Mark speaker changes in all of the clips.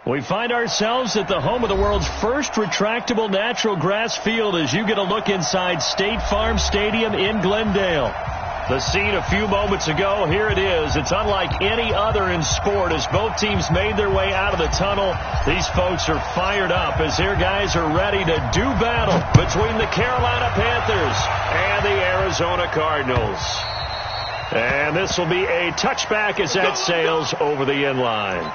Speaker 1: We find ourselves at the home of the world's first retractable natural grass field as you get a look inside State Farm Stadium in Glendale. The scene a few moments ago, here it is. It's unlike any other in sport as both teams made their way out of the tunnel. These folks are fired up as their guys are ready to do battle between the Carolina Panthers and the Arizona Cardinals. And this will be a touchback as that sails over the end line.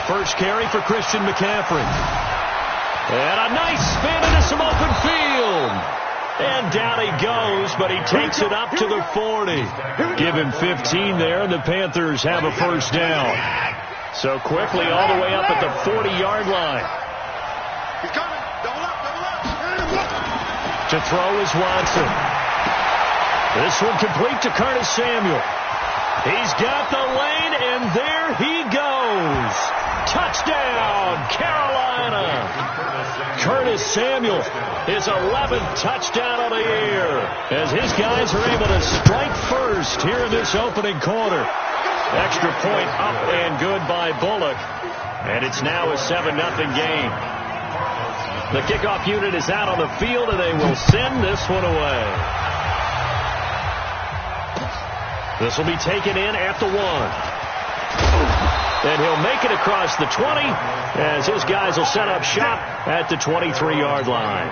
Speaker 1: First carry for Christian McCaffrey. And a nice spin into some open field. And down he goes, but he takes it up to the 40. Give him 15 there, and the Panthers have a first down. So quickly all the way up at the 40-yard line. To throw is Watson. This one complete to Curtis Samuel. He's got the lane, and there he goes. Touchdown, Carolina. Curtis Samuel, his 11th touchdown of the year, as his guys are able to strike first here in this opening quarter. Extra point up and good by Bullock, and it's now a 7-0 game. The kickoff unit is out on the field, and they will send this one away. This will be taken in at the 1. And he'll make it across the 20 as his guys will set up shop at the 23-yard line.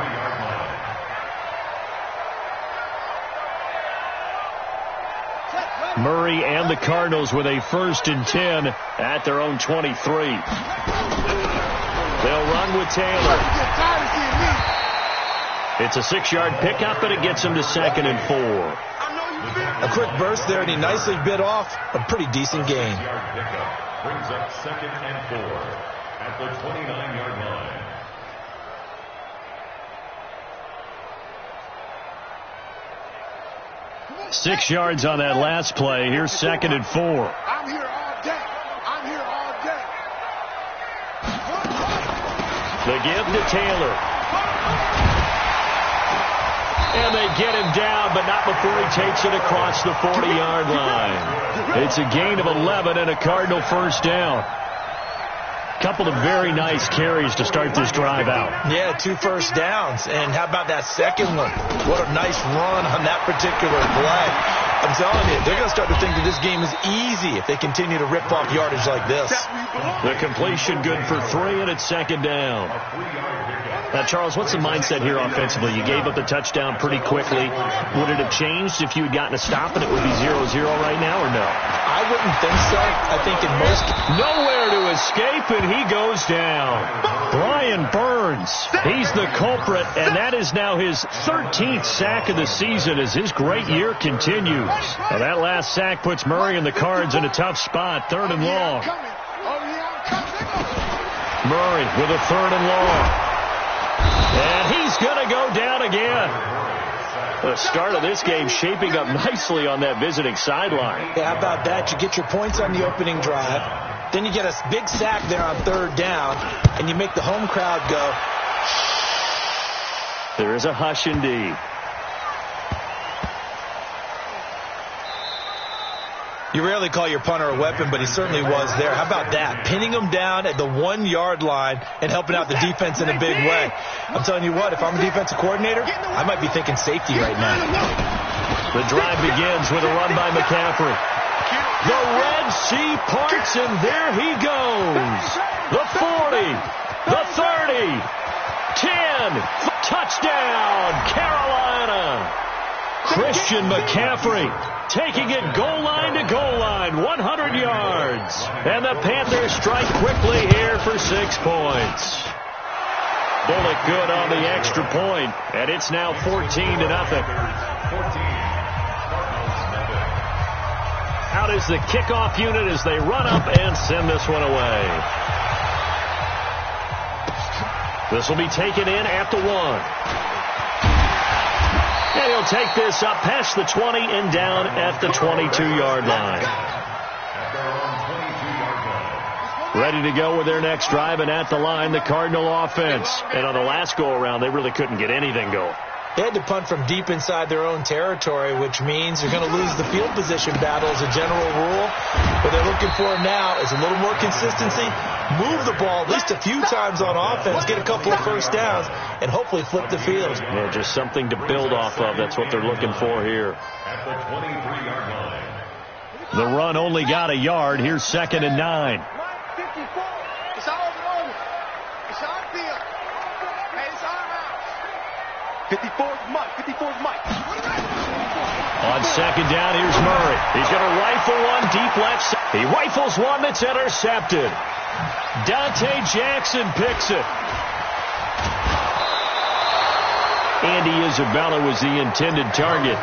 Speaker 1: Murray and the Cardinals with a 1st and 10 at their own 23. They'll run with Taylor. It's a 6-yard pickup, and it gets him to 2nd and 4.
Speaker 2: A quick burst there, and he nicely bit off a pretty decent gain.
Speaker 3: Brings up 2nd and 4 at the 29-yard line.
Speaker 1: Six yards on that last play. Here's 2nd and 4.
Speaker 4: I'm here all day. I'm here all day.
Speaker 1: The give to Taylor. And they get him down, but not before he takes it across the 40-yard line. It's a gain of 11 and a Cardinal first down. Couple of very nice carries to start this drive out.
Speaker 2: Yeah, 2 first downs. And how about that second one? What a nice run on that particular play. I'm telling you, they're going to start to think that this game is easy if they continue to rip off yardage like this.
Speaker 1: The completion good for 3, and it's 2nd down. Now, Charles, what's the mindset here offensively? You gave up the touchdown pretty quickly. Would it have changed if you had gotten a stop and it would be 0-0 right now, or no?
Speaker 2: I wouldn't think so. I think in most...
Speaker 1: Nowhere to escape, and he goes down. Brian Burns, he's the culprit, and that is now his 13th sack of the season as his great year continues. Now, that last sack puts Murray and the Cards in a tough spot, 3rd and long. Murray with a 3rd and long. And he's going to go down again. The start of this game shaping up nicely on that visiting sideline.
Speaker 2: Yeah, how about that? You get your points on the opening drive. Then you get a big sack there on 3rd down. And you make the home crowd go.
Speaker 1: There is a hush indeed.
Speaker 2: You rarely call your punter a weapon, but he certainly was there. How about that? Pinning him down at the 1-yard line and helping out the defense in a big way. I'm telling you what, if I'm a defensive coordinator, I might be thinking safety right now.
Speaker 1: The drive begins with a run by McCaffrey. The Red Sea parts, and there he goes. The 40, the 30, 10, touchdown, Carolina. Christian McCaffrey taking it goal line to goal line, 100 yards. And the Panthers strike quickly here for 6 points. Bullock good on the extra point, and it's now 14-0. Out is the kickoff unit as they run up and send this one away. This will be taken in at the 1. And he'll take this up past the 20 and down at the 22-yard line. Ready to go with their next drive, and at the line, the Cardinal offense. And on the last go-around, they really couldn't get anything going.
Speaker 2: They had to punt from deep inside their own territory, which means they're going to lose the field position battle as a general rule. What they're looking for now is a little more consistency, move the ball at least a few times on offense, get a couple of first downs, and hopefully flip the field.
Speaker 1: Yeah, just something to build off of. That's what they're looking for here.
Speaker 3: At the 23-yard line.
Speaker 1: The run only got a yard. Here's 2nd and 9.
Speaker 4: 54's Mike. 54's Mike.
Speaker 1: On 2nd down, here's Murray. He's going to rifle one deep left side. He rifles one that's intercepted. Dante Jackson picks it. Andy Isabella was the intended target.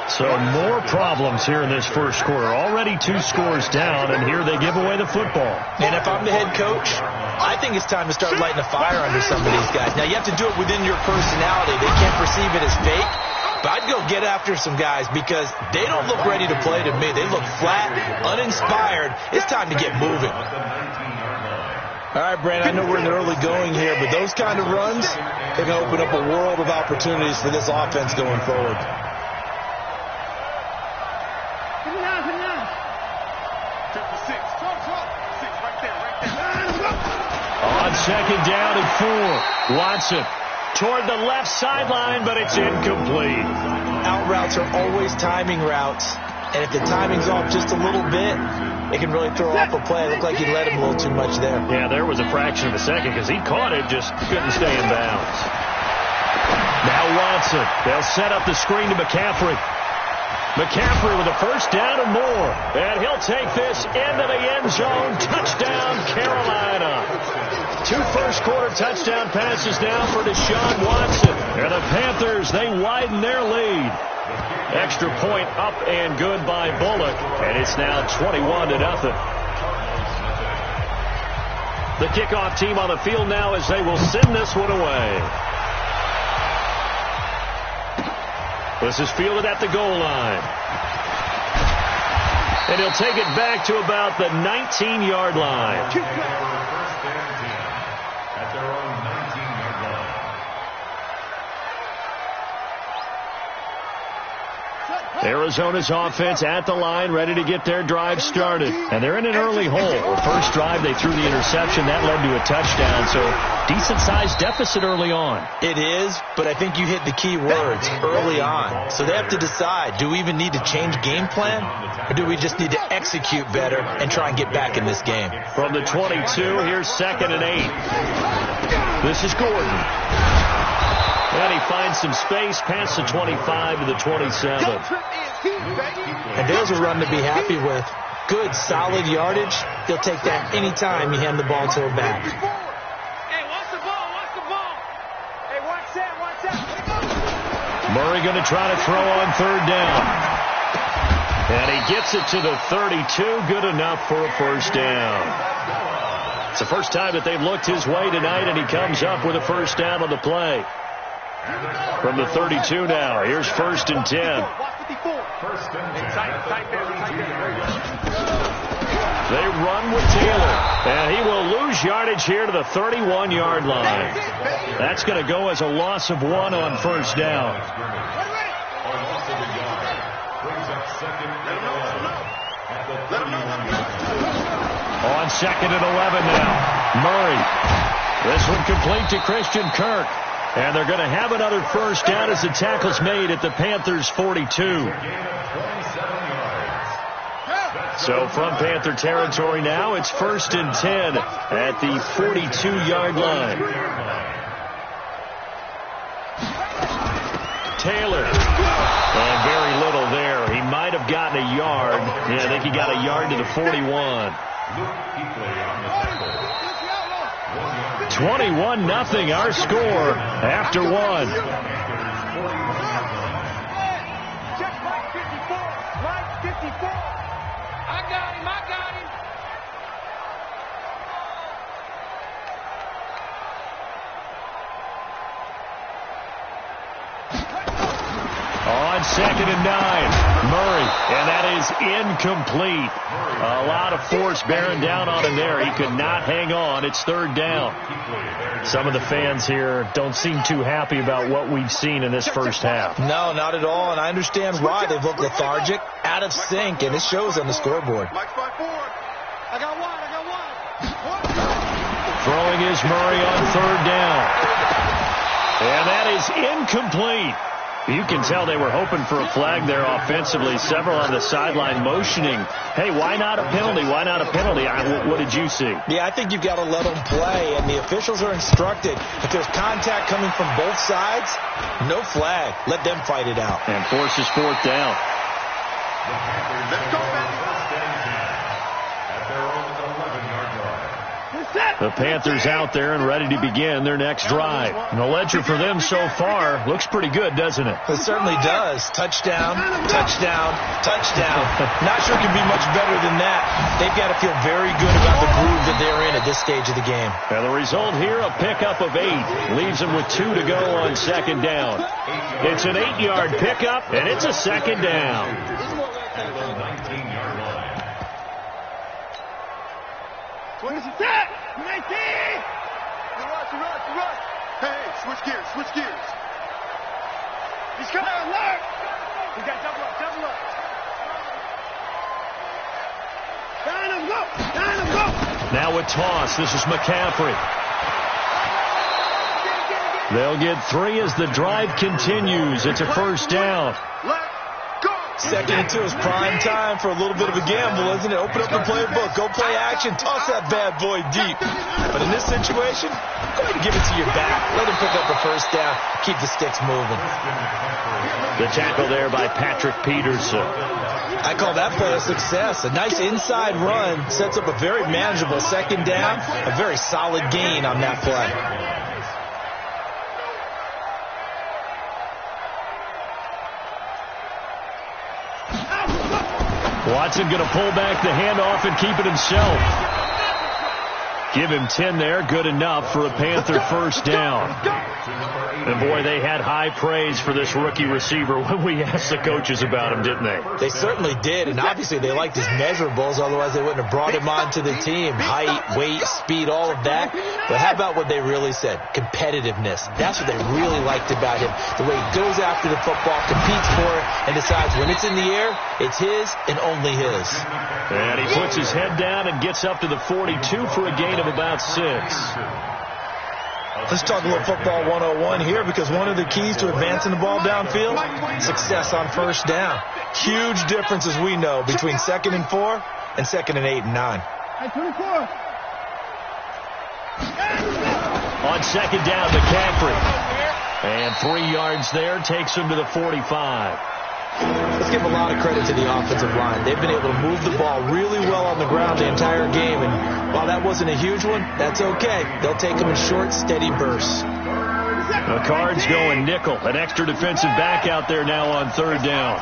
Speaker 1: So more problems here in this first quarter. Already 2 scores down, and here they give away the football.
Speaker 2: And if I'm the head coach, I think it's time to start lighting a fire under some of these guys. Now, you have to do it within your personality. They can't perceive it as fake. But I'd go get after some guys because they don't look ready to play to me. They look flat, uninspired. It's time to get moving. All right, Brandon, I know we're in the early going here, but those kind of runs, they're going to open up a world of opportunities for this offense going forward.
Speaker 1: On 2nd down and 4, Watson toward the left sideline, but it's incomplete.
Speaker 2: Out routes are always timing routes, and if the timing's off just a little bit, it can really throw off a play. It looked like he let him a little too much there.
Speaker 1: Yeah, there was a fraction of a second because he caught it, just couldn't stay in bounds. Now Watson. They'll set up the screen to McCaffrey. McCaffrey with a first down and more. And he'll take this into the end zone. Touchdown, Carolina. 2 first-quarter touchdown passes now for Deshaun Watson. And the Panthers, they widen their lead. Extra point up and good by Bullock. And it's now 21-0. The kickoff team on the field now as they will send this one away. This is fielded at the goal line. And he'll take it back to about the 19-yard line.
Speaker 3: At their own 19-yard line.
Speaker 1: Arizona's offense at the line, ready to get their drive started. And they're in an early hole. The first drive, they threw the interception. That led to a touchdown. So decent-sized deficit early on.
Speaker 2: It is, but I think you hit the key words, early on. So they have to decide, do we even need to change game plan? Or do we just need to execute better and try and get back in this game?
Speaker 1: From the 22, here's 2nd and 8. This is Gordon. And he finds some space past the 25 to the 27.
Speaker 2: And there's a run to be happy with. Good, solid yardage. He'll take that anytime you hand the ball to a back.
Speaker 4: Hey, watch the ball, watch the ball. Hey, watch that, watch that.
Speaker 1: Murray going to try to throw on 3rd down. And he gets it to the 32. Good enough for a first down. It's the first time that they've looked his way tonight, and he comes up with a first down on the play. From the 32 now, here's 1st and 10. They run with Taylor, and he will lose yardage here to the 31-yard line. That's going to go as a loss of 1 on first down. On 2nd and 11 now, Murray. This one complete to Christian Kirk. And they're going to have another first down as the tackle's made at the Panthers' 42. So from Panther territory now, it's 1st and 10 at the 42-yard line. Taylor. And very little there. He might have gotten a yard. Yeah, I think he got a yard to the 41. 21-0 our score after 1.
Speaker 4: Check Mike 54. Mike 54. I got him.
Speaker 1: On 2nd and 9, Murray, and that is incomplete. A lot of force bearing down on him there. He could not hang on. It's 3rd down. Some of the fans here don't seem too happy about what we've seen in this first half.
Speaker 2: No, not at all, and I understand why. They've looked lethargic, out of sync, and it shows on the scoreboard.
Speaker 4: I got one.
Speaker 1: Throwing is Murray on 3rd down. And that is incomplete. You can tell they were hoping for a flag there offensively. Several on the sideline motioning, hey, why not a penalty? Why not a penalty? What did you see?
Speaker 2: Yeah, I think you've got to let them play, and the officials are instructed. If there's contact coming from both sides, no flag. Let them fight it out.
Speaker 1: And forces 4th down.
Speaker 3: Let's go, at their own 11-yard line.
Speaker 1: The Panthers out there and ready to begin their next drive. And the ledger for them so far looks pretty good, doesn't it?
Speaker 2: It certainly does. Touchdown, touchdown, touchdown. Not sure it can be much better than that. They've got to feel very good about the groove that they're in at this stage of the game.
Speaker 1: And the result here, a pickup of 8. Leaves them with 2 to go on 2nd down. It's an 8-yard pickup, and it's a 2nd down.
Speaker 3: At the 19-yard line.
Speaker 4: Set! 19! You rush. Hey, switch gears. He's coming out, alert! He's got double up. Down him, go!
Speaker 1: Now a toss. This is McCaffrey. They'll get 3 as the drive continues. It's a 1st down.
Speaker 2: Second and 2 is prime time for a little bit of a gamble, isn't it? Open up the playbook. Go play action. Toss that bad boy deep. But in this situation, go ahead and give it to your back. Let him pick up the 1st down. Keep the sticks moving.
Speaker 1: The tackle there by Patrick Peterson.
Speaker 2: I call that play a success. A nice inside run sets up a very manageable 2nd down. A very solid gain on that play.
Speaker 1: Watson going to pull back the handoff and keep it himself. Give him 10 there. Good enough for a Panther 1st down. And, boy, they had high praise for this rookie receiver when we asked the coaches about him, didn't they?
Speaker 2: They certainly did, and obviously they liked his measurables. Otherwise, they wouldn't have brought him onto the team. Height, weight, speed, all of that. But how about what they really said? Competitiveness. That's what they really liked about him. The way he goes after the football, competes for it, and decides when it's in the air, it's his and only his.
Speaker 1: And he puts his head down and gets up to the 42 for a gain of about 6.
Speaker 2: Let's talk a little football 101 here, because one of the keys to advancing the ball downfield, success on 1st down. Huge difference, as we know, between 2nd and 4 and 2nd and 8 and 9.
Speaker 1: On 2nd down, McCaffrey. And 3 yards there takes him to the 45.
Speaker 2: Let's give a lot of credit to the offensive line. They've been able to move the ball really well on the ground the entire game, and while that wasn't a huge one, that's okay. They'll take them in short, steady bursts.
Speaker 1: The Cards going nickel. An extra defensive back out there now on 3rd down.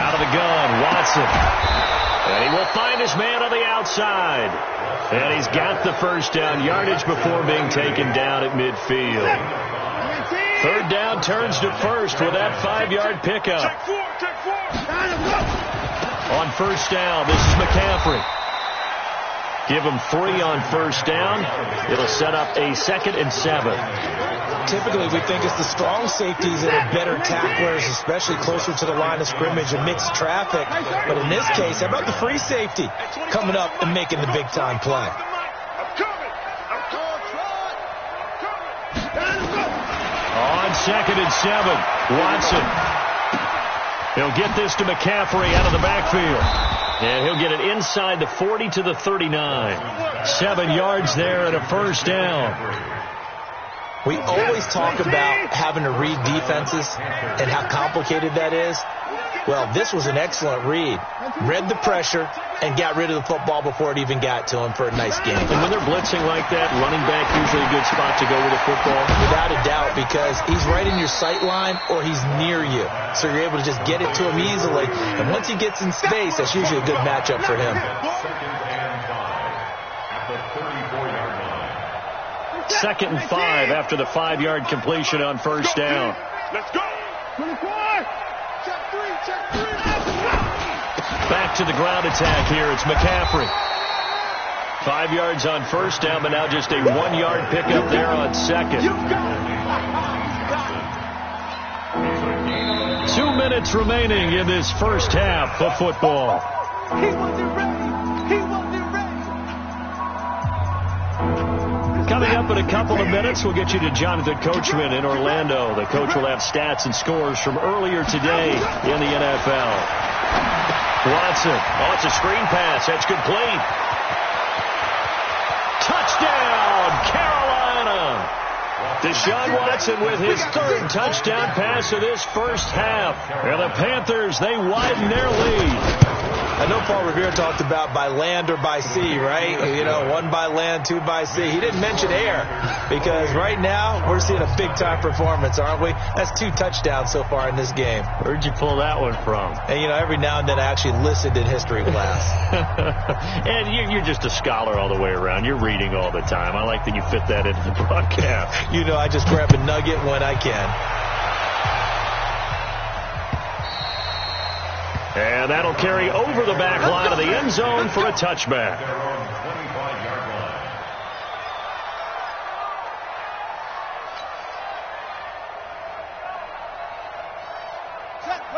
Speaker 1: Out of the gun, Watson. And he will find his man on the outside. And he's got the 1st down yardage before being taken down at midfield. 3rd down turns to 1st with that 5-yard pickup. On 1st down, this is McCaffrey. Give him 3 on 1st down. It'll set up a 2nd and 7.
Speaker 2: Typically, we think it's the strong safeties that are better tacklers, especially closer to the line of scrimmage amidst traffic. But in this case, how about the free safety coming up and making the big-time play?
Speaker 1: On 2nd and 7, Watson. He'll get this to McCaffrey out of the backfield. And he'll get it inside the 40 to the 39. 7 yards there and a 1st down.
Speaker 2: We always talk about having to read defenses and how complicated that is. Well, this was an excellent read. Read the pressure and got rid of the football before it even got to him for a nice game.
Speaker 1: And when they're blitzing like that, running back usually a good spot to go with the football?
Speaker 2: Without a doubt, because he's right in your sight line or he's near you. So you're able to just get it to him easily. And once he gets in space, that's usually a good matchup for him.
Speaker 3: 2nd and 5 at the 34-yard line.
Speaker 1: 2nd and 5 after the 5-yard completion on first down.
Speaker 4: Let's go. 24. Check 3.
Speaker 1: Back to the ground attack here. It's McCaffrey. 5 yards on first down, but now just a 1-yard pickup there on second. 2 minutes remaining in this first half of football.
Speaker 4: He wasn't ready.
Speaker 1: Coming up in a couple of minutes, we'll get you to Jonathan Coachman in Orlando. The coach will have stats and scores from earlier today in the NFL. Watson. Oh, it's a screen pass. That's complete. Touchdown, Carolina. Deshaun Watson with his 3rd touchdown pass of this first half. And the Panthers, they widen their lead.
Speaker 2: I know Paul Revere talked about by land or by sea, right? You know, 1 by land, 2 by sea. He didn't mention air because right now we're seeing a big-time performance, aren't we? That's 2 touchdowns so far in this game.
Speaker 1: Where'd you pull that one from?
Speaker 2: And, you know, every now and then I actually listened in history class.
Speaker 1: And you're just a scholar all the way around. You're reading all the time. I like that you fit that into the broadcast.
Speaker 2: You know, I just grab a nugget when I can.
Speaker 1: And that'll carry over the back line of the end zone for a touchback.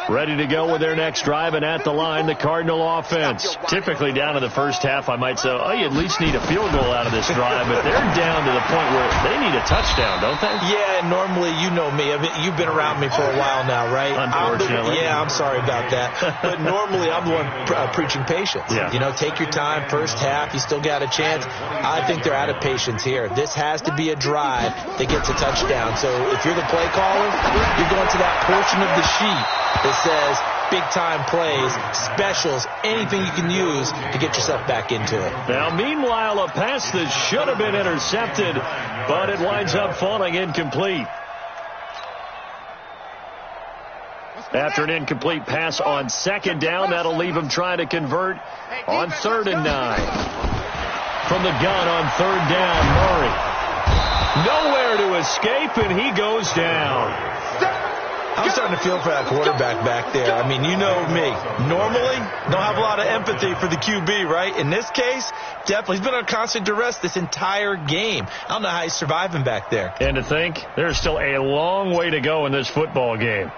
Speaker 1: Ready to go with their next drive, and at the line, the Cardinal offense. Typically down in the first half, I might say, oh, you at least need a field goal out of this drive, but they're down to the point where they need a touchdown, don't they?
Speaker 2: Yeah, normally, you know me. I mean, you've been around me for a while now, right?
Speaker 1: Unfortunately.
Speaker 2: I'm sorry about that. But normally, I'm the one preaching patience.
Speaker 1: Yeah.
Speaker 2: You know, take your time, first half, you still got a chance. I think they're out of patience here. This has to be a drive that gets a touchdown. So if you're the play caller, you're going to that portion of the sheet that says big-time plays, specials, anything you can use to get yourself back into it.
Speaker 1: Now, meanwhile, a pass that should have been intercepted, but it winds up falling incomplete. After an incomplete pass on 2nd down, that'll leave him trying to convert on 3rd and 9. From the gun on 3rd down, Murray. Nowhere to escape, and he goes down.
Speaker 2: I'm starting to feel for that quarterback back there. I mean, you know me. Normally, don't have a lot of empathy for the QB, right? In this case, definitely. He's been on constant duress this entire game. I don't know how he's surviving back there.
Speaker 1: And to think, there's still a long way to go in this football game.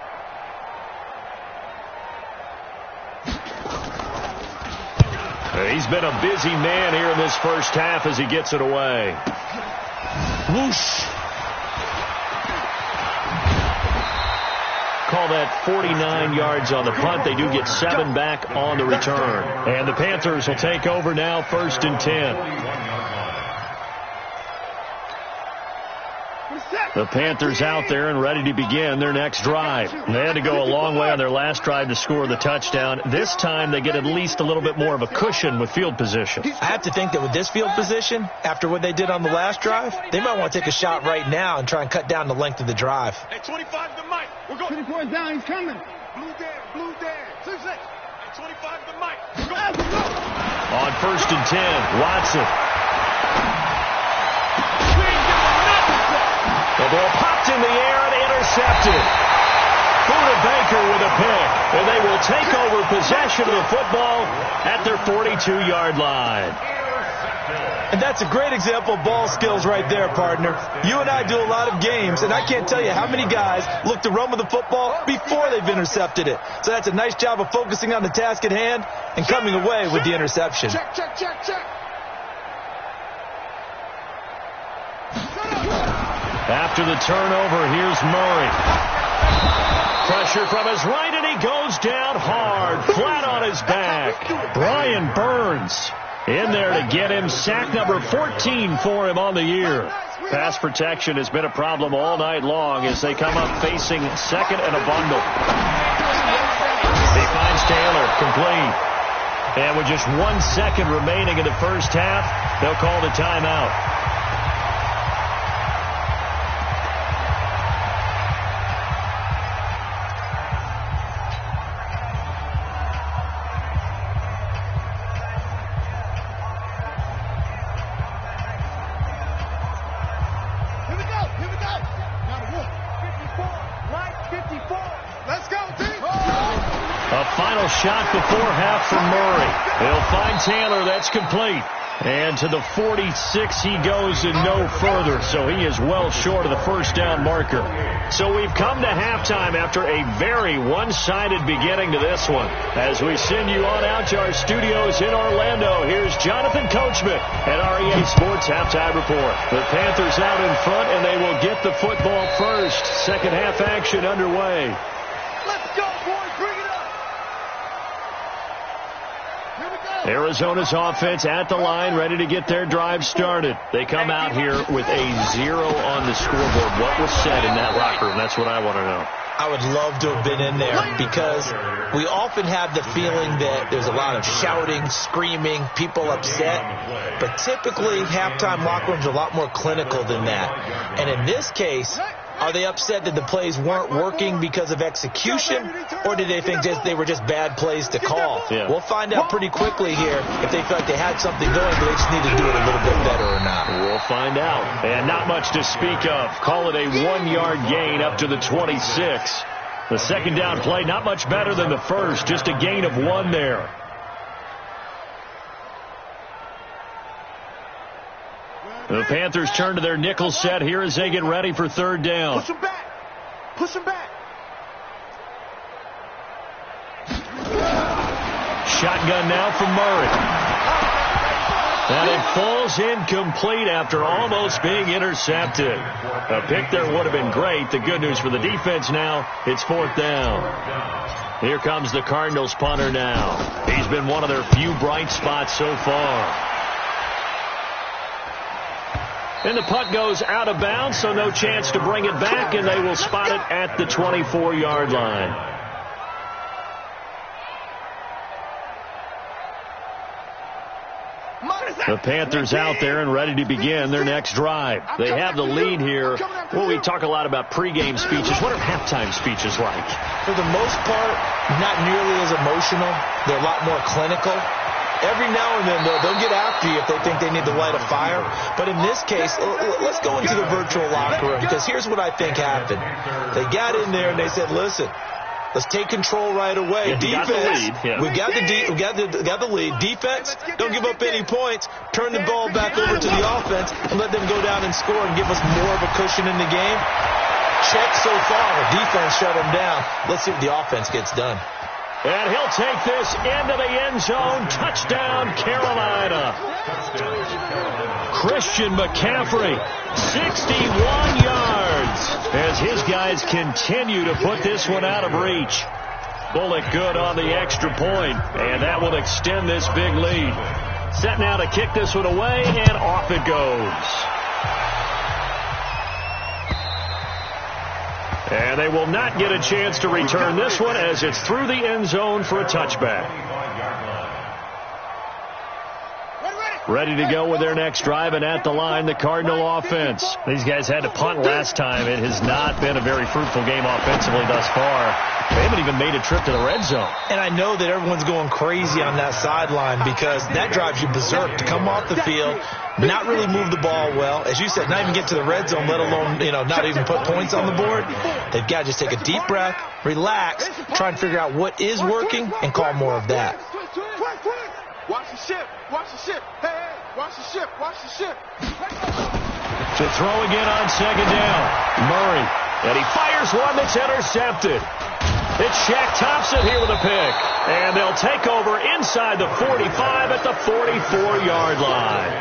Speaker 1: He's been a busy man here in this first half as he gets it away. Whoosh. Call that 49 yards on the punt. They do get 7 back on the return. And the Panthers will take over now, 1st and 10. The Panthers out there and ready to begin their next drive. They had to go a long way on their last drive to score the touchdown. This time they get at least a little bit more of a cushion with field position.
Speaker 2: I have to think that with this field position, after what they did on the last drive, they might want to take a shot right now and try and cut down the length of the drive.
Speaker 4: Hey, 25 to Mike. We're going. 24 down. He's coming. Blue there. 6-6. Hey, 25 to Mike. We're going.
Speaker 1: On 1st and 10, Watson. The ball popped in the air and intercepted. Buda Baker with a pick, and they will take over possession of the football at their 42-yard line.
Speaker 2: And that's a great example of ball skills right there, partner. You and I do a lot of games, and I can't tell you how many guys look to run with the football before they've intercepted it. So that's a nice job of focusing on the task at hand and coming away with the interception.
Speaker 4: Check.
Speaker 1: After the turnover, here's Murray. Pressure from his right, and he goes down hard, flat on his back. Brian Burns in there to get him. Sack number 14 for him on the year. Pass protection has been a problem all night long as they come up facing 2nd and a bundle. He finds Taylor, complete. And with just 1 second remaining in the first half, they'll call the timeout.
Speaker 4: Let's go, team.
Speaker 1: A final shot before half from Murray. He'll find Taylor. That's complete. And to the 46 he goes and no further. So he is well short of the first down marker. So we've come to halftime after a very one-sided beginning to this one. As we send you on out to our studios in Orlando, here's Jonathan Coachman at REA Sports Halftime Report. The Panthers out in front, and they will get the football first. Second half action underway.
Speaker 4: Let's go, boys. Bring it up. Here we go.
Speaker 1: Arizona's offense at the line, ready to get their drive started. They come out here with a 0 on the scoreboard. What was said in that locker room? That's what I want to know.
Speaker 2: I would love to have been in there because we often have the feeling that there's a lot of shouting, screaming, people upset. But typically, halftime locker rooms are a lot more clinical than that. And in this case, are they upset that the plays weren't working because of execution, or did they think they were just bad plays to call?
Speaker 1: Yeah.
Speaker 2: We'll find out pretty quickly here if they feel like they had something going, but they just need to do it a little bit better or not.
Speaker 1: We'll find out. And not much to speak of. Call it a 1-yard gain up to the 26. The second down play, not much better than the first, just a gain of 1 there. The Panthers turn to their nickel set here as they get ready for third down.
Speaker 4: Push him back. Push him back.
Speaker 1: Shotgun now from Murray. And it falls incomplete after almost being intercepted. A pick there would have been great. The good news for the defense now, it's fourth down. Here comes the Cardinals punter now. He's been one of their few bright spots so far. And the punt goes out of bounds, so no chance to bring it back, and they will spot it at the 24-yard line. The Panthers out there and ready to begin their next drive. They have the lead here. Well, we talk a lot about pregame speeches. What are halftime speeches like?
Speaker 2: For the most part, not nearly as emotional. They're a lot more clinical. Every now and then, they'll get after you if they think they need to light a fire. But in this case, let's go into the virtual locker room, because here's what I think happened. They got in there and they said, listen, let's take control right away. Defense, we got the lead. Defense, don't give up any points. Turn the ball back over to the offense and let them go down and score and give us more of a cushion in the game. Check so far. Defense shut them down. Let's see what the offense gets done.
Speaker 1: And he'll take this into the end zone. Touchdown, Carolina. Christian McCaffrey, 61 yards, as his guys continue to put this one out of reach. Bullock good on the extra point, and that will extend this big lead. Set now to kick this one away, and off it goes. And they will not get a chance to return this one as it's through the end zone for a touchback. Ready to go with their next drive, and at the line, the Cardinal offense. These guys had to punt last time. It has not been a very fruitful game offensively thus far. They haven't even made a trip to the red zone.
Speaker 2: And I know that everyone's going crazy on that sideline because that drives you berserk to come off the field, not really move the ball well. As you said, not even get to the red zone, let alone, not even put points on the board. They've got to just take a deep breath, relax, try and figure out what is working, and call more of that.
Speaker 4: Watch the ship. Watch the ship. Hey, watch the ship. Watch the ship.
Speaker 1: To throw again on second down. Murray. And he fires one that's intercepted. It's Shaq Thompson here with a pick. And they'll take over inside the 45 at the 44-yard line.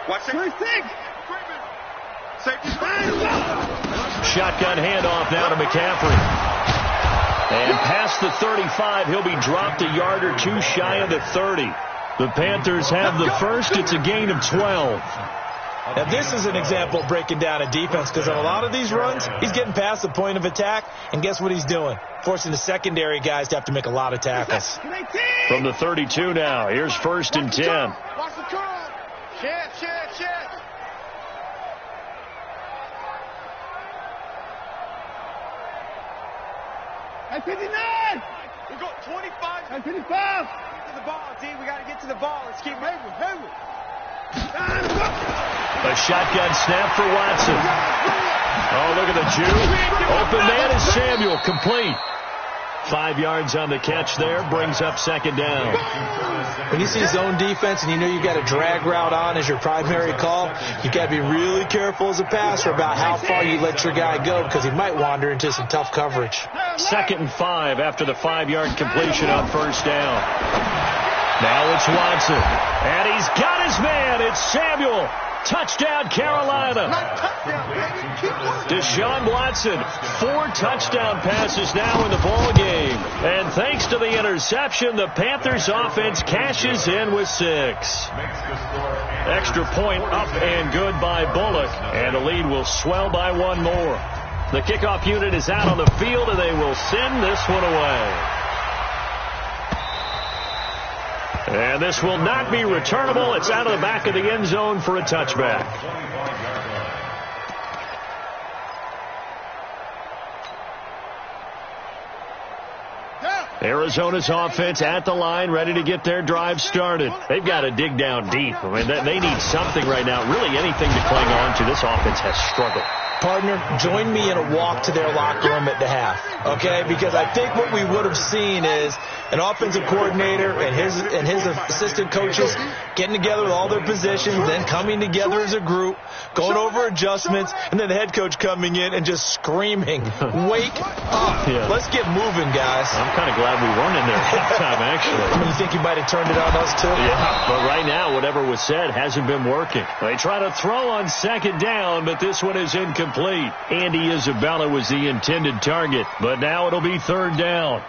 Speaker 4: Watch it.
Speaker 1: Shotgun handoff now to McCaffrey. And past the 35, he'll be dropped a yard or two shy of the 30. The Panthers have the first. It's a gain of 12.
Speaker 2: Now, this is an example of breaking down a defense, because on a lot of these runs, he's getting past the point of attack, and guess what he's doing? Forcing the secondary guys to have to make a lot of tackles.
Speaker 1: From the 32 now, here's first and 10.
Speaker 4: Watch the curl. Check. At 59. We go 25. At 55. Get to the ball, D. We got to get to the ball. Let's keep moving.
Speaker 1: A shotgun snap for Watson. Oh, look at the Jew. Open man is Samuel, complete. 5 yards on the catch there, brings up second down.
Speaker 2: When you see zone defense and you know you got a drag route on as your primary call, you got to be really careful as a passer about how far you let your guy go because he might wander into some tough coverage.
Speaker 1: 2nd and 5 after the 5-yard completion on first down. Now it's Watson, and he's got his man. It's Samuel. Touchdown, Carolina. Deshaun Watson, 4 touchdown passes now in the ball game. And thanks to the interception, the Panthers offense cashes in with 6. Extra point up and good by Bullock. And the lead will swell by 1 more. The kickoff unit is out on the field, and they will send this one away. And this will not be returnable. It's out of the back of the end zone for a touchback. Arizona's offense at the line, ready to get their drive started. They've got to dig down deep. I mean, they need something right now, really anything to cling on to. This offense has struggled.
Speaker 2: Partner, join me in a walk to their locker room at the half, okay? Because I think what we would have seen is an offensive coordinator and his assistant coaches getting together with all their positions, then coming together as a group, going over adjustments, and then the head coach coming in and just screaming, "Wake up!
Speaker 1: Yeah.
Speaker 2: Let's get moving, guys."
Speaker 1: I'm kind of glad we weren't in there at halftime, actually.
Speaker 2: You think you might have turned it on us, too?
Speaker 1: Yeah, but right now, whatever was said hasn't been working. They try to throw on second down, but this one is incomplete. Andy Isabella was the intended target, but now it'll be 3rd down.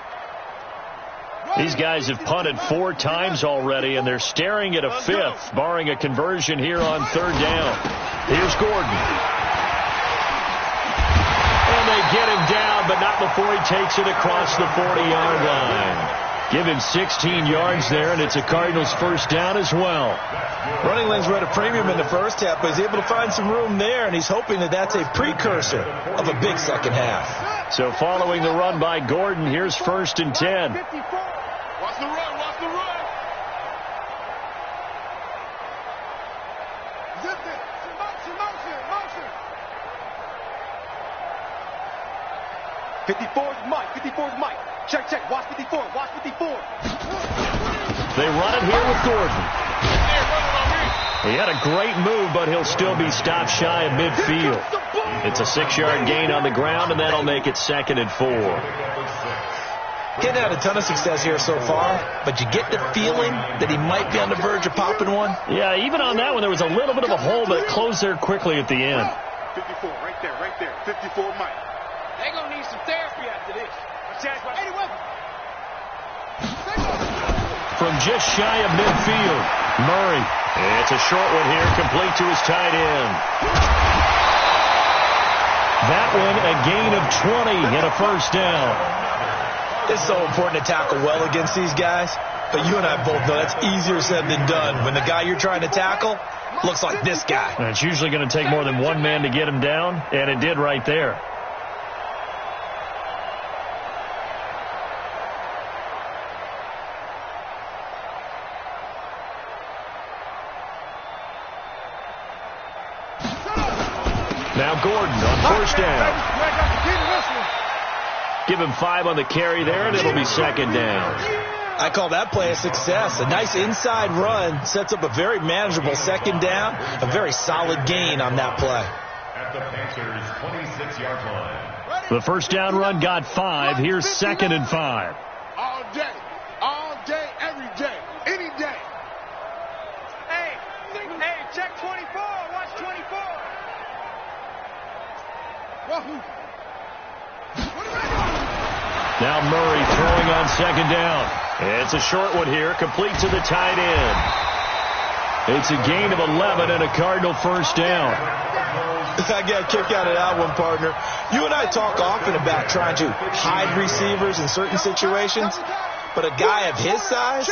Speaker 1: These guys have punted 4 times already, and they're staring at a 5th, barring a conversion here on 3rd down. Here's Gordon. And they get him down, but not before he takes it across the 40-yard line. Give him 16 yards there, and it's a Cardinals first down as well.
Speaker 2: Running lanes were at a premium in the first half, but he's able to find some room there, and he's hoping that that's a precursor of a big second half.
Speaker 1: So following the run by Gordon, here's 1st and 10.
Speaker 4: Watch the run, watch the run. Zip it. Motion. 54's Mike. Check. Watch 54.
Speaker 1: They run it here with Gordon. He had a great move, but he'll still be stopped shy of midfield. It's a 6-yard gain on the ground, and that'll make it 2nd and 4.
Speaker 2: Getting had a ton of success here so far, but you get the feeling that he might be on the verge of popping one.
Speaker 1: Yeah, even on that one, there was a little bit of a hole, but it closed there quickly at the end.
Speaker 4: 54, right there. 54 Mike. They're going to need some therapy after this.
Speaker 1: From just shy of midfield, Murray. It's a short one here, complete to his tight end. That one, a gain of 20 and a first down.
Speaker 2: It's so important to tackle well against these guys, but you and I both know that's easier said than done when the guy you're trying to tackle looks like this guy.
Speaker 1: And it's usually going to take more than one man to get him down, and it did right there. Now Gordon on first down. Give him 5 on the carry there, and it'll be 2nd down.
Speaker 2: I call that play a success. A nice inside run sets up a very manageable 2nd down. A very solid gain on that play.
Speaker 3: At the Panthers' 26-yard line.
Speaker 1: The first down run got 5. Here's 2nd and 5.
Speaker 4: All day, every day, any day. Hey, check 24. Watch 24. Wahoo.
Speaker 1: Now Murray throwing on 2nd down. It's a short one here, complete to the tight end. It's a gain of 11 and a Cardinal first down.
Speaker 2: I got a kick out of that one, partner. You and I talk often about trying to hide receivers in certain situations, but a guy of his size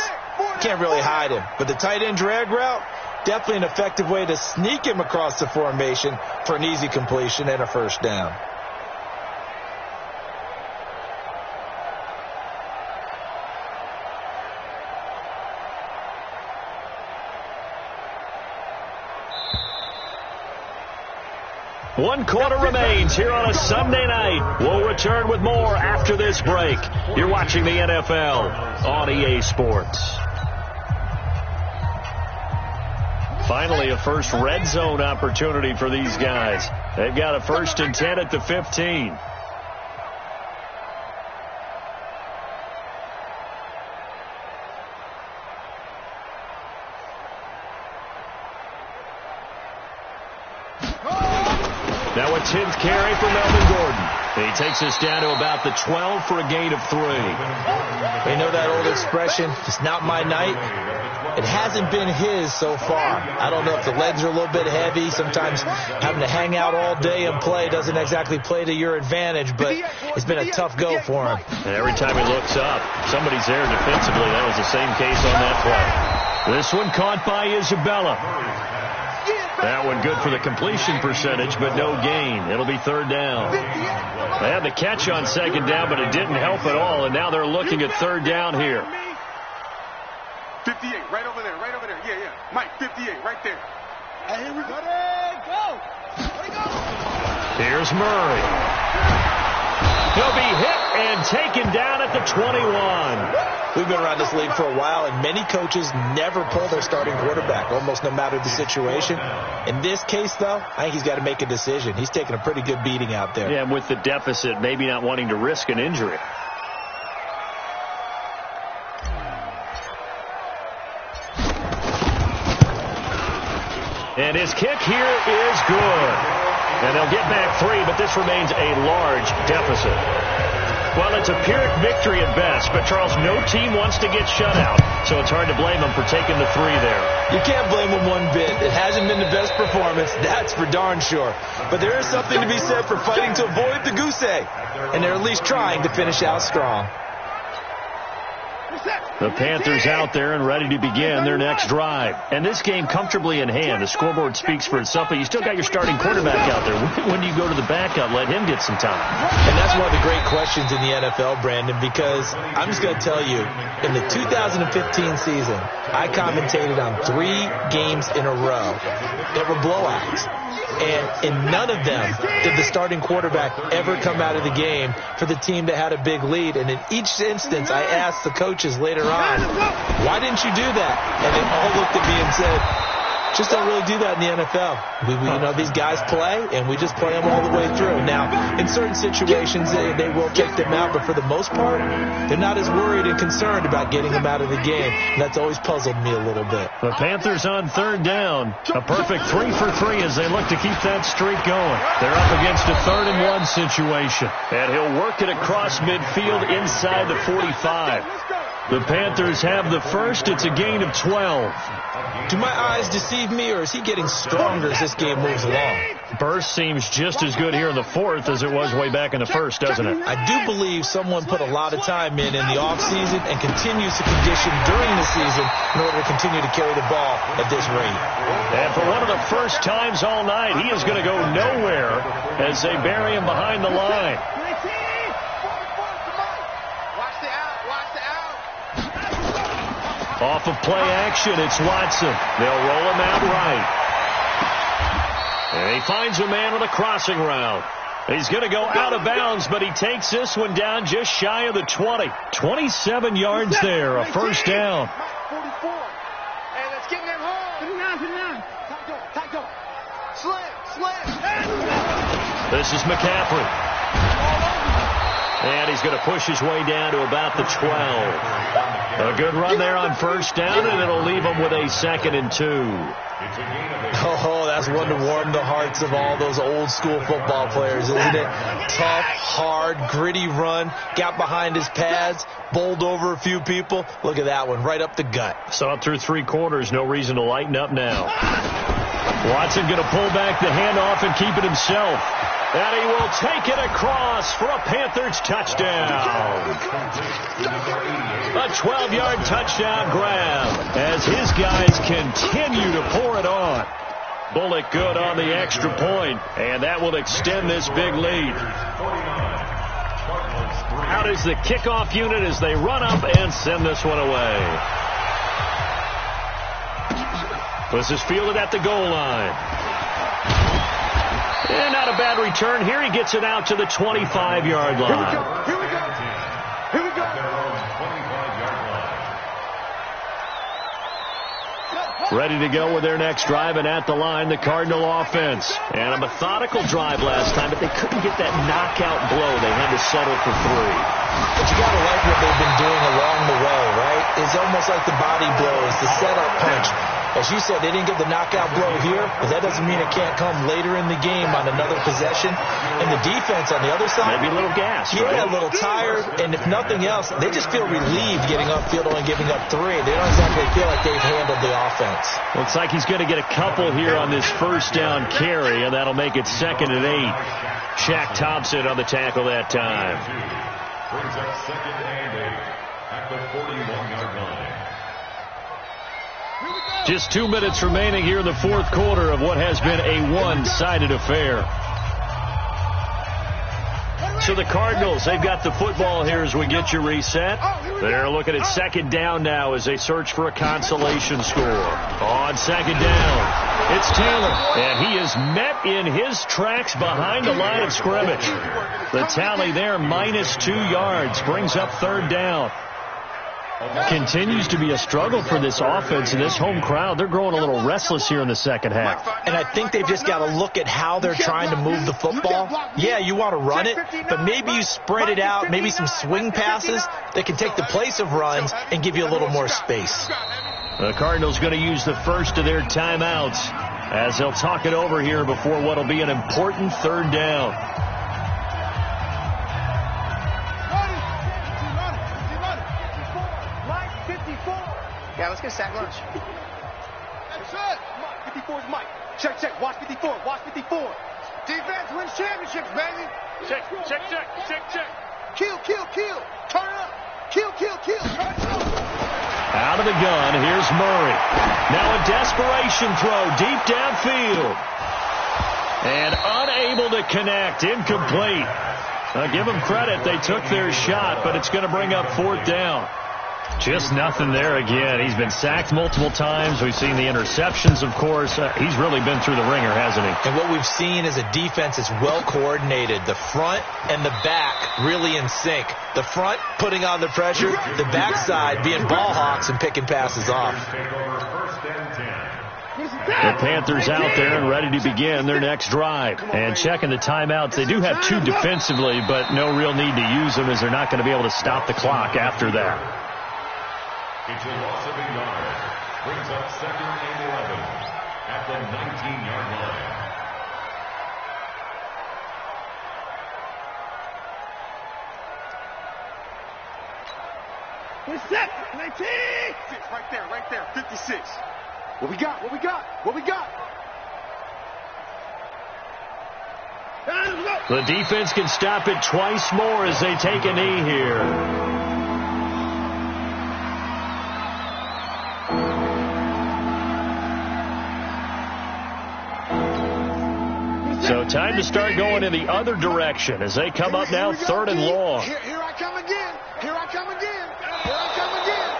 Speaker 2: can't really hide him. But the tight end drag route, definitely an effective way to sneak him across the formation for an easy completion and a first down.
Speaker 1: One quarter remains here on a Sunday night. We'll return with more after this break. You're watching the NFL on EA Sports. Finally, a first red zone opportunity for these guys. They've got a 1st and 10 at the 15. Now a 10th carry for Melvin Gordon. He takes us down to about the 12 for a gain of 3.
Speaker 2: You know that old expression, it's not my night? It hasn't been his so far. I don't know if the legs are a little bit heavy. Sometimes having to hang out all day and play doesn't exactly play to your advantage, but it's been a tough go for him.
Speaker 1: And every time he looks up, somebody's there defensively. That was the same case on that play. This one caught by Isabella. That one good for the completion percentage, but no gain. It'll be 3rd down. They had the catch on 2nd down, but it didn't help at all, and now they're looking at 3rd down here.
Speaker 4: 58, right over there, right over there. Yeah, yeah. Mike, 58, right there. And here we go.
Speaker 1: Here's Murray. He'll be hit and taken down at the 21.
Speaker 2: We've been around this league for a while, and many coaches never pull their starting quarterback, almost no matter the situation. In this case, though, I think he's got to make a decision. He's taking a pretty good beating out there.
Speaker 1: Yeah, and with the deficit, maybe not wanting to risk an injury. And his kick here is good. And they'll get back 3, but this remains a large deficit. Well, it's a Pyrrhic victory at best, but, Charles, no team wants to get shut out, so it's hard to blame them for taking the 3 there.
Speaker 2: You can't blame them one bit. It hasn't been the best performance, that's for darn sure. But there is something to be said for fighting to avoid the goose egg, and they're at least trying to finish out strong.
Speaker 1: The Panthers out there and ready to begin their next drive. And this game comfortably in hand. The scoreboard speaks for itself, but you still got your starting quarterback out there. When do you go to the backup, let him get some time?
Speaker 2: And that's one of the great questions in the NFL, Brandon, because I'm just going to tell you, in the 2015 season, I commentated on 3 games in a row that were blowouts. And in none of them did the starting quarterback ever come out of the game for the team that had a big lead. And in each instance, I asked the coaches later on, why didn't you do that? And they all looked at me and said, just don't really do that in the NFL. We you know, these guys play, and we just play them all the way through. Now, in certain situations, they will take them out, but for the most part, they're not as worried and concerned about getting them out of the game. And that's always puzzled me a little bit.
Speaker 1: The Panthers on 3rd down. A perfect 3 for 3 as they look to keep that streak going. They're up against a 3rd and 1 situation. And he'll work it across midfield inside the 45. The Panthers have the first. It's a gain of 12.
Speaker 2: Do my eyes deceive me, or is he getting stronger as this game moves along?
Speaker 1: Burst seems just as good here in the 4th as it was way back in the 1st, doesn't it?
Speaker 2: I do believe someone put a lot of time in the offseason and continues to condition during the season in order to continue to carry the ball at this rate.
Speaker 1: And for one of the first times all night, he is going to go nowhere as they bury him behind the line. Off of play action, it's Watson. They'll roll him out right. And he finds a man with a crossing route. He's going to go out of bounds, but he takes this one down just shy of the 20. 27 yards there, a 1st down. This is McCaffrey. And he's going to push his way down to about the 12. A good run there on 1st down, and it'll leave him with a 2nd and 2.
Speaker 2: Oh, that's one to warm the hearts of all those old school football players, isn't it? Tough, hard, gritty run, got behind his pads, bowled over a few people. Look at that one, right up the gut.
Speaker 1: Saw it through 3 quarters, no reason to lighten up now. Watson going to pull back the handoff and keep it himself. And he will take it across for a Panthers touchdown. A 12-yard touchdown grab as his guys continue to pour it on. Bullock good on the extra point, and that will extend this big lead. Out is the kickoff unit as they run up and send this one away. This is fielded at the goal line. And not a bad return here. He gets it out to the 25-yard line.
Speaker 4: Here we go. Here we go.
Speaker 1: Ready to go with their next drive, and at the line, the Cardinal offense. And a methodical drive last time, but they couldn't get that knockout blow. They had to settle for 3.
Speaker 2: But you got to like what they've been doing along the way, right? It's almost like the body blows, the setup punch. As you said, they didn't get the knockout blow here, but that doesn't mean it can't come later in the game on another possession. And the defense on the other side,
Speaker 1: maybe a little gas.
Speaker 2: Yeah,
Speaker 1: right?
Speaker 2: a little tired. And if nothing else, they just feel relieved getting upfield and giving up 3. They don't exactly feel like they've handled the offense.
Speaker 1: Looks like he's going to get a couple here on this first down carry, and that'll make it 2nd and 8. Shaq Thompson on the tackle that time.
Speaker 3: Brings up 2nd and 8 at the 41-yard line.
Speaker 1: Just 2 minutes remaining here in the fourth quarter of what has been a one-sided affair. So the Cardinals, they've got the football here as we get you reset. They're looking at 2nd down now as they search for a consolation score. On 2nd down, it's Taylor, and he is met in his tracks behind the line of scrimmage. The tally there, -2 yards, brings up 3rd down. Continues to be a struggle for this offense and this home crowd. They're growing a little restless here in the second half.
Speaker 2: And I think they've just got to look at how they're trying to move the football. Yeah, you want to run it, but maybe you spread it out, maybe some swing passes that can take the place of runs and give you a little more space.
Speaker 1: The Cardinals going to use the first of their timeouts as they'll talk it over here before what will be an important 3rd down.
Speaker 5: Yeah, let's get sack lunch.
Speaker 4: That's it. 54 is Mike. Check, check. Watch 54. Watch 54. Defense wins championships, baby.
Speaker 6: Check, check, check, check, check.
Speaker 4: Kill, kill, kill. Turn it up. Kill, kill, kill. Turn it up.
Speaker 1: Out of the gun, here's Murray. Now a desperation throw deep downfield. And unable to connect. Incomplete. Give them credit. They took their shot, but it's going to bring up 4th down. Just nothing there again. He's been sacked multiple times. We've seen the interceptions, of course. He's really been through the ringer, hasn't he?
Speaker 2: And what we've seen is a defense that's well coordinated. The front and the back really in sync. The front putting on the pressure, the backside being ball hawks and picking passes off.
Speaker 1: The Panthers out there and ready to begin their next drive. And checking the timeouts, they do have 2 defensively, but no real need to use them as they're not going to be able to stop the clock after that.
Speaker 3: It's a loss of 8 yards. Brings up 2nd and 11 at the 19-yard line.
Speaker 4: What's that? 19. Right there. 56. What we got? What we got? What we got?
Speaker 1: The defense can stop it twice more as they take a knee here. So time to start going in the other direction as they come up now 3rd and long.
Speaker 4: Here I come again. Here I come again. Here I come again.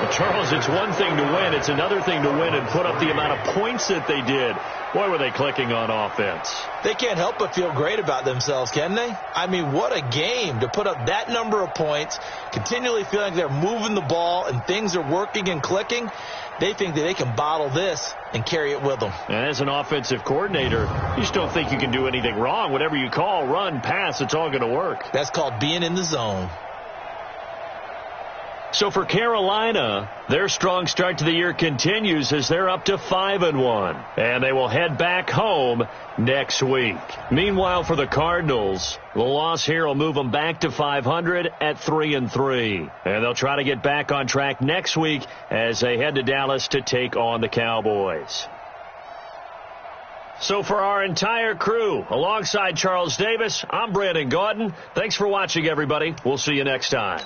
Speaker 1: Well, Charles, it's one thing to win. It's another thing to win and put up the amount of points that they did. Boy, were they clicking on offense.
Speaker 2: They can't help but feel great about themselves, can they? I mean, what a game to put up that number of points, continually feeling they're moving the ball and things are working and clicking. They think that they can bottle this and carry it with them.
Speaker 1: And as an offensive coordinator, you just don't think you can do anything wrong. Whatever you call, run, pass, it's all going to work.
Speaker 2: That's called being in the zone.
Speaker 1: So for Carolina, their strong start to the year continues as they're up to 5-1. And they will head back home next week. Meanwhile, for the Cardinals, the loss here will move them back to 500 at 3-3. And they'll try to get back on track next week as they head to Dallas to take on the Cowboys. So for our entire crew, alongside Charles Davis, I'm Brandon Gaudin. Thanks for watching, everybody. We'll see you next time.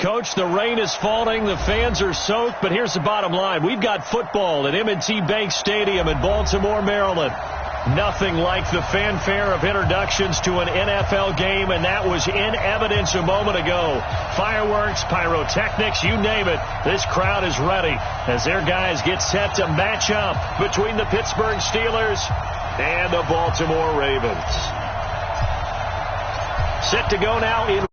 Speaker 1: Coach, the rain is falling. The fans are soaked. But here's the bottom line. We've got football at M&T Bank Stadium in Baltimore, Maryland. Nothing like the fanfare of introductions to an NFL game, and that was in evidence a moment ago. Fireworks, pyrotechnics, you name it. This crowd is ready as their guys get set to match up between the Pittsburgh Steelers and the Baltimore Ravens. Set to go now in